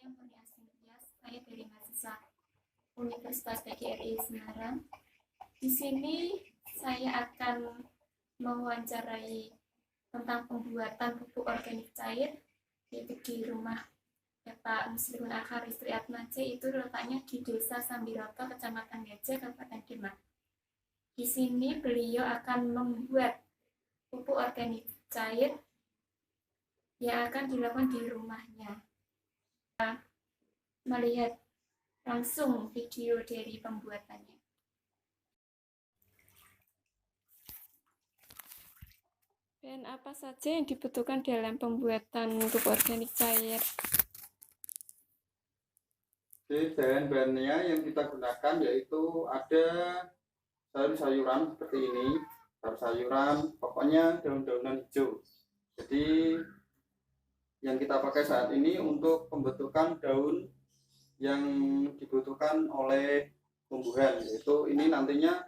Saya Murni Astintias, saya dari mahasiswa Universitas PGRI Semarang. Di sini saya akan mewawancarai tentang pembuatan pupuk organik cair, yaitu di rumah Bapak Muslimun Al-Kharis Triatmaja, itu letaknya di Desa Sambiroto, Kecamatan Gajah, Kabupaten Demak. Di sini beliau akan membuat pupuk organik cair yang akan dilakukan di rumahnya. Melihat langsung video dari pembuatannya. Dan apa saja yang dibutuhkan dalam pembuatan pupuk organik cair? Jadi bahan-bahannya yang kita gunakan yaitu ada sayur-sayuran seperti ini, sayur-sayuran, pokoknya daun-daunan hijau. Jadi yang kita pakai saat ini untuk pembentukan daun yang dibutuhkan oleh tumbuhan, yaitu ini nantinya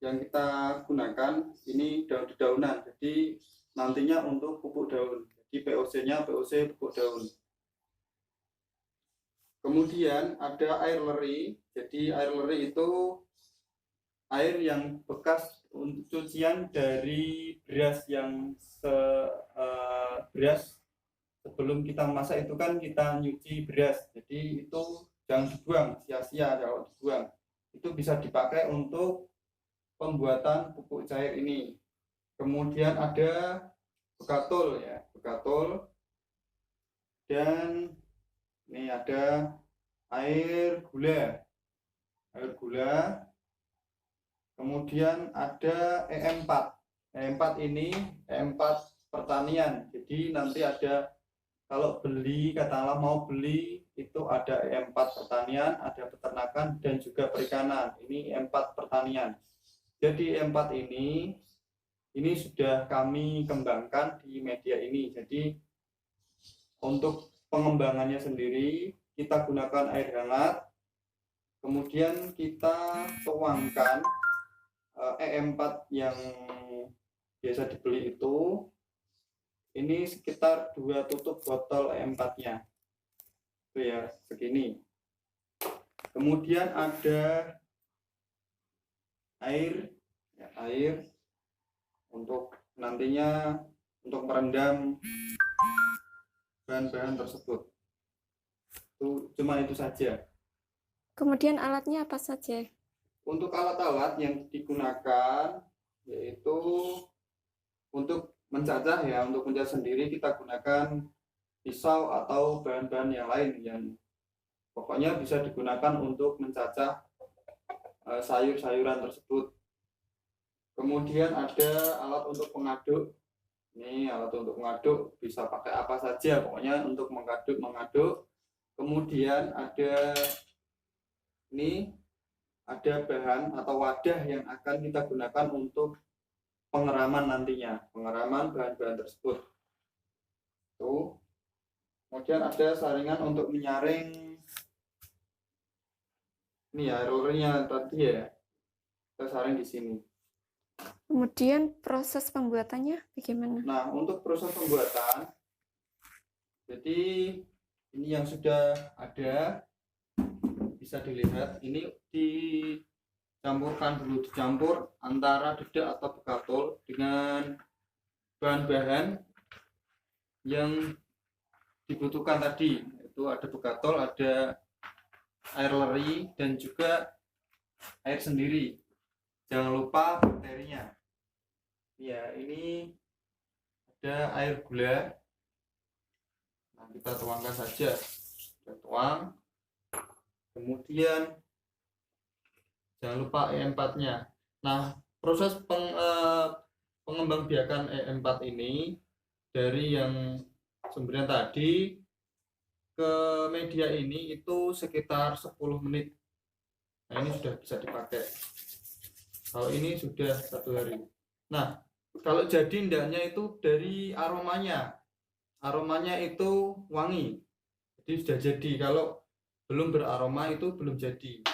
yang kita gunakan ini daun-daunan, jadi nantinya untuk pupuk daun, jadi POC-nya POC pupuk daun. Kemudian ada air leri, jadi air leri itu air yang bekas untuk cucian dari beras yang beras sebelum kita masak itu kan kita nyuci beras, jadi itu jangan dibuang sia-sia. Kalau dibuang itu bisa dipakai untuk pembuatan pupuk cair ini. Kemudian ada bekatul ya, bekatul, dan ini ada air gula, kemudian ada E4. E4 ini E4 pertanian, jadi nanti ada, kalau beli, katakanlah mau beli, itu ada E4 pertanian, ada peternakan, dan juga perikanan. Ini E4 pertanian. Jadi E4 ini sudah kami kembangkan di media ini. Jadi untuk pengembangannya sendiri, kita gunakan air hangat, kemudian kita tuangkan E4 yang biasa dibeli itu. Ini sekitar 2 tutup botol E4-nya. Itu ya, segini. Kemudian ada air, ya, air untuk nantinya untuk merendam bahan-bahan tersebut. Cuma itu saja. Kemudian alatnya apa saja? Untuk alat-alat yang digunakan yaitu untuk mencacah ya, untuk mencacah sendiri kita gunakan pisau atau bahan-bahan yang lain yang pokoknya bisa digunakan untuk mencacah sayur-sayuran tersebut. Kemudian ada alat untuk pengaduk. Ini alat untuk mengaduk, bisa pakai apa saja pokoknya untuk mengaduk. Kemudian ada ini, ada bahan atau wadah yang akan kita gunakan untuk pengeraman nantinya, pengeraman bahan-bahan tersebut. Tuh. Kemudian ada saringan untuk menyaring ini ya, rollernya tadi ya, kita saring di sini. Kemudian proses pembuatannya bagaimana? Nah, untuk proses pembuatan, jadi ini yang sudah ada bisa dilihat, ini dicampurkan dulu, dicampur antara dedak atau bekatul dengan bahan-bahan yang dibutuhkan tadi. Itu ada bekatul, ada air leri, dan juga air sendiri. Jangan lupa bakterinya. Ya, ini ada air gula. Nah, kita tuangkan saja. Kita tuang. Kemudian jangan lupa E4-nya. Nah, proses pengembangbiakan E4 ini dari yang sumbernya tadi ke media ini itu sekitar 10 menit. Nah, ini sudah bisa dipakai. Kalau ini sudah 1 hari. Nah, kalau jadi ndaknya itu dari aromanya. Aromanya itu wangi. Jadi sudah jadi. Kalau belum beraroma itu belum jadi.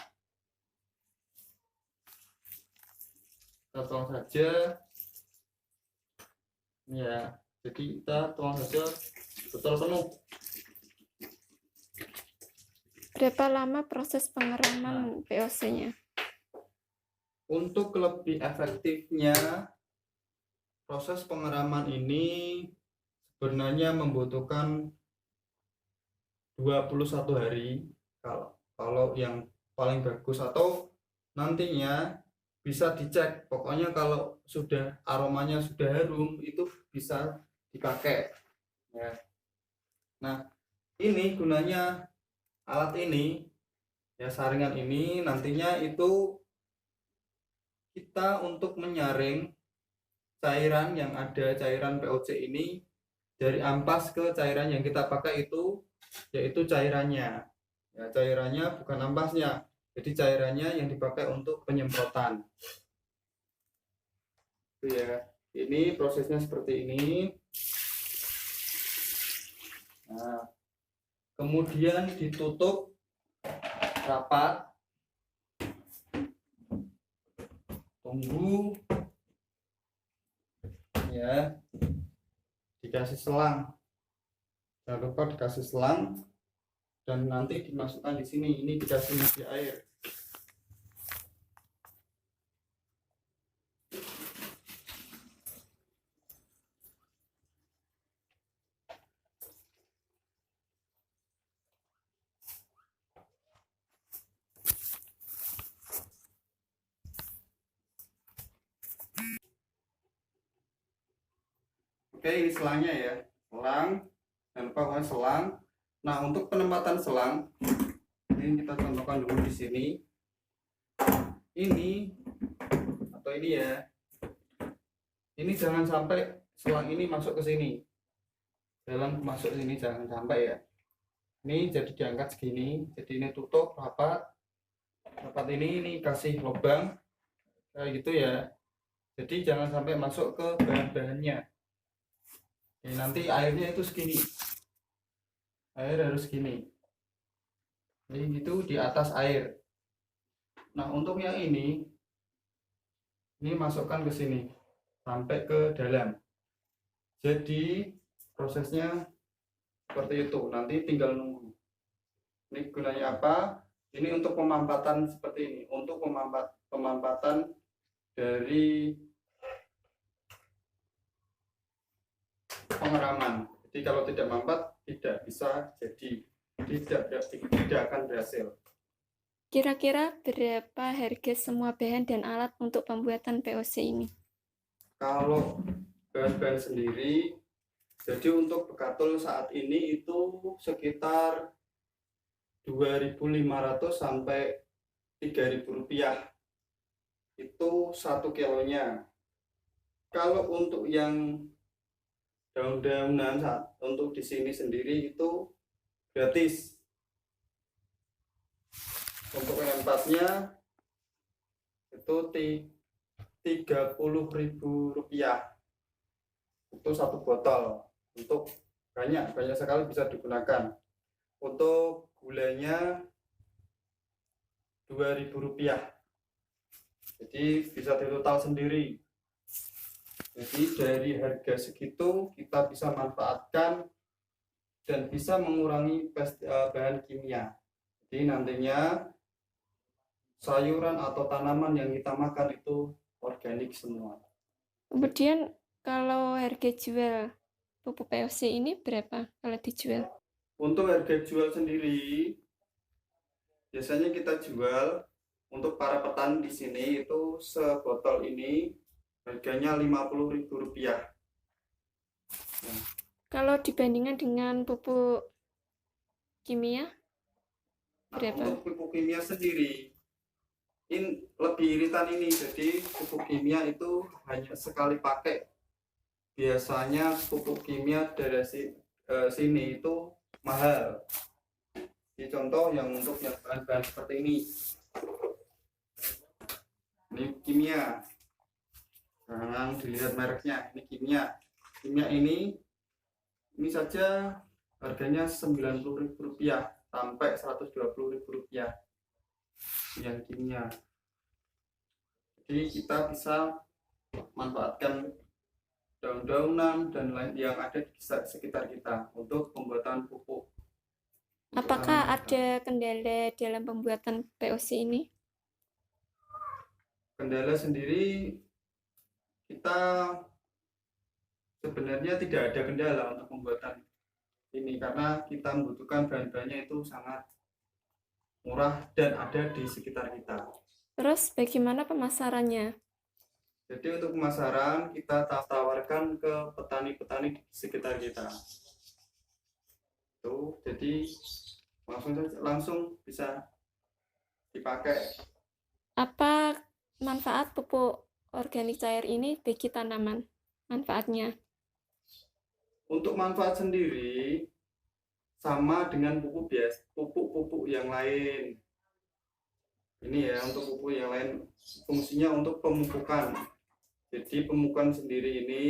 Kita tuang saja. Ya, jadi kita tuang saja botol penuh. Berapa lama proses pengeraman POC-nya? Untuk lebih efektifnya, proses pengeraman ini sebenarnya membutuhkan 21 hari kalau yang paling bagus, atau nantinya bisa dicek. Pokoknya kalau sudah aromanya sudah harum itu bisa dipakai ya. Nah, ini gunanya alat ini ya, saringan ini nantinya itu kita untuk menyaring cairan yang ada, cairan POC ini dari ampas ke cairan yang kita pakai itu, yaitu cairannya ya, cairannya bukan ampasnya. Jadi cairannya yang dipakai untuk penyemprotan itu ya. Ini prosesnya seperti ini. Nah, kemudian ditutup rapat, tunggu ya, dikasih selang, jangan lupa dikasih selang, dan nanti dimasukkan di sini. Ini dikasih media air. Oke, ini selangnya ya, selang, dan pokoknya selang. Nah, untuk penempatan selang ini kita contohkan dulu di sini. Ini atau ini ya, ini jangan sampai selang ini masuk ke sini, dalam masuk sini jangan sampai ya. Ini jadi diangkat segini, jadi ini tutup rapat ini kasih lubang kayak gitu ya. Jadi jangan sampai masuk ke bahan-bahannya. Nanti airnya itu segini, air harus segini, jadi itu di atas air. Nah, untuk yang ini masukkan ke sini sampai ke dalam. Jadi prosesnya seperti itu, nanti tinggal nunggu. Ini gunanya apa? Ini untuk pemampatan seperti ini, untuk pemampatan dari pengeraman. Jadi kalau tidak mampat tidak bisa, jadi tidak akan berhasil. Kira-kira berapa harga semua bahan dan alat untuk pembuatan POC ini? Kalau bahan-bahan sendiri, jadi untuk bekatul saat ini itu sekitar 2.500 sampai 3.000 rupiah itu 1 kilonya. Kalau untuk yang daun-daunan untuk di sini sendiri itu gratis. Untuk yang empatnya itu 30.000 rupiah itu 1 botol. Untuk banyak sekali bisa digunakan. Untuk gulanya 2.000 rupiah, jadi bisa ditotal sendiri. Jadi dari harga segitu kita bisa manfaatkan dan bisa mengurangi bahan kimia. Jadi nantinya sayuran atau tanaman yang kita makan itu organik semua. Kemudian kalau harga jual pupuk POC ini berapa kalau dijual? Untuk harga jual sendiri biasanya kita jual untuk para petani di sini itu sebotol ini harganya 50.000 rupiah. Nah, kalau dibandingkan dengan pupuk kimia berapa? Untuk pupuk kimia sendiri ini lebih iritan ini. Jadi pupuk kimia itu hanya sekali pakai. Biasanya pupuk kimia dari sini itu mahal. Ini contoh yang untuk yang bahan-bahan seperti ini. Ini kimia. Jangan dilihat mereknya, ini kimia. Kimia ini saja harganya 90.000 rupiah sampai 120.000 rupiah yang kimia. Jadi kita bisa manfaatkan daun-daunan dan lain yang ada di sekitar kita untuk pembuatan pupuk. untuk Apakah tanaman kita. ada kendala dalam pembuatan POC ini? Kendala sendiri kita sebenarnya tidak ada kendala untuk pembuatan ini karena kita membutuhkan bahan-bahannya itu sangat murah dan ada di sekitar kita. Terus bagaimana pemasarannya? Jadi untuk pemasaran kita tawarkan ke petani-petani di sekitar kita. Tuh, jadi langsung bisa dipakai. Apa manfaat pupuk organik cair ini bagi tanaman? Manfaatnya. Untuk manfaat sendiri sama dengan pupuk-pupuk yang lain. Ini ya untuk pupuk yang lain fungsinya untuk pemupukan. Jadi pemupukan sendiri ini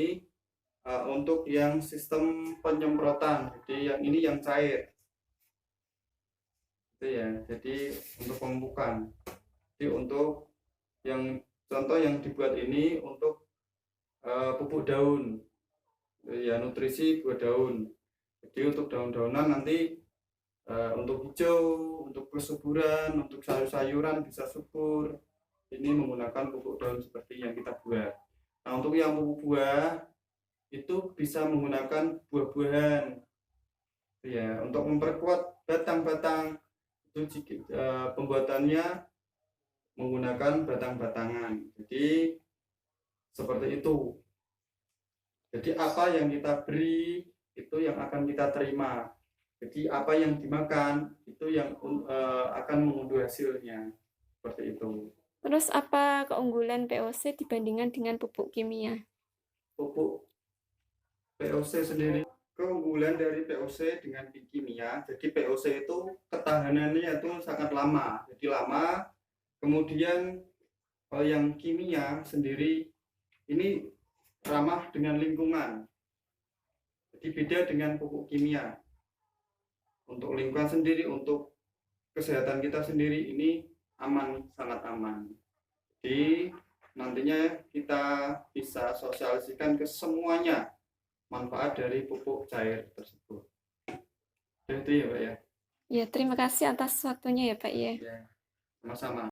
untuk yang sistem penyemprotan. Jadi yang ini yang cair. Itu ya. Jadi untuk pemupukan. Jadi untuk yang contoh yang dibuat ini untuk pupuk daun. Ya nutrisi buat daun. Jadi untuk daun-daunan nanti untuk hijau, untuk kesuburan, untuk sayur-sayuran bisa subur. Ini menggunakan pupuk daun seperti yang kita buat. Nah untuk yang pupuk buah itu bisa menggunakan buah-buahan. Ya untuk memperkuat batang-batang itu pembuatannya menggunakan batang-batangan. Jadi seperti itu. Jadi apa yang kita beri itu yang akan kita terima. Jadi apa yang dimakan itu yang akan mengunduh hasilnya. Seperti itu. Terus apa keunggulan POC dibandingkan dengan pupuk kimia? Pupuk POC sendiri, keunggulan dari POC dengan kimia, jadi POC itu ketahanannya itu sangat lama. Jadi lama, kemudian yang kimia sendiri ini ramah dengan lingkungan. Jadi beda dengan pupuk kimia. Untuk lingkungan sendiri, untuk kesehatan kita sendiri ini aman, sangat aman. Jadi nantinya kita bisa sosialisasikan ke semuanya manfaat dari pupuk cair tersebut. Itu ya Pak ya. Ya, terima kasih atas waktunya ya Pak ya. Ya, sama-sama.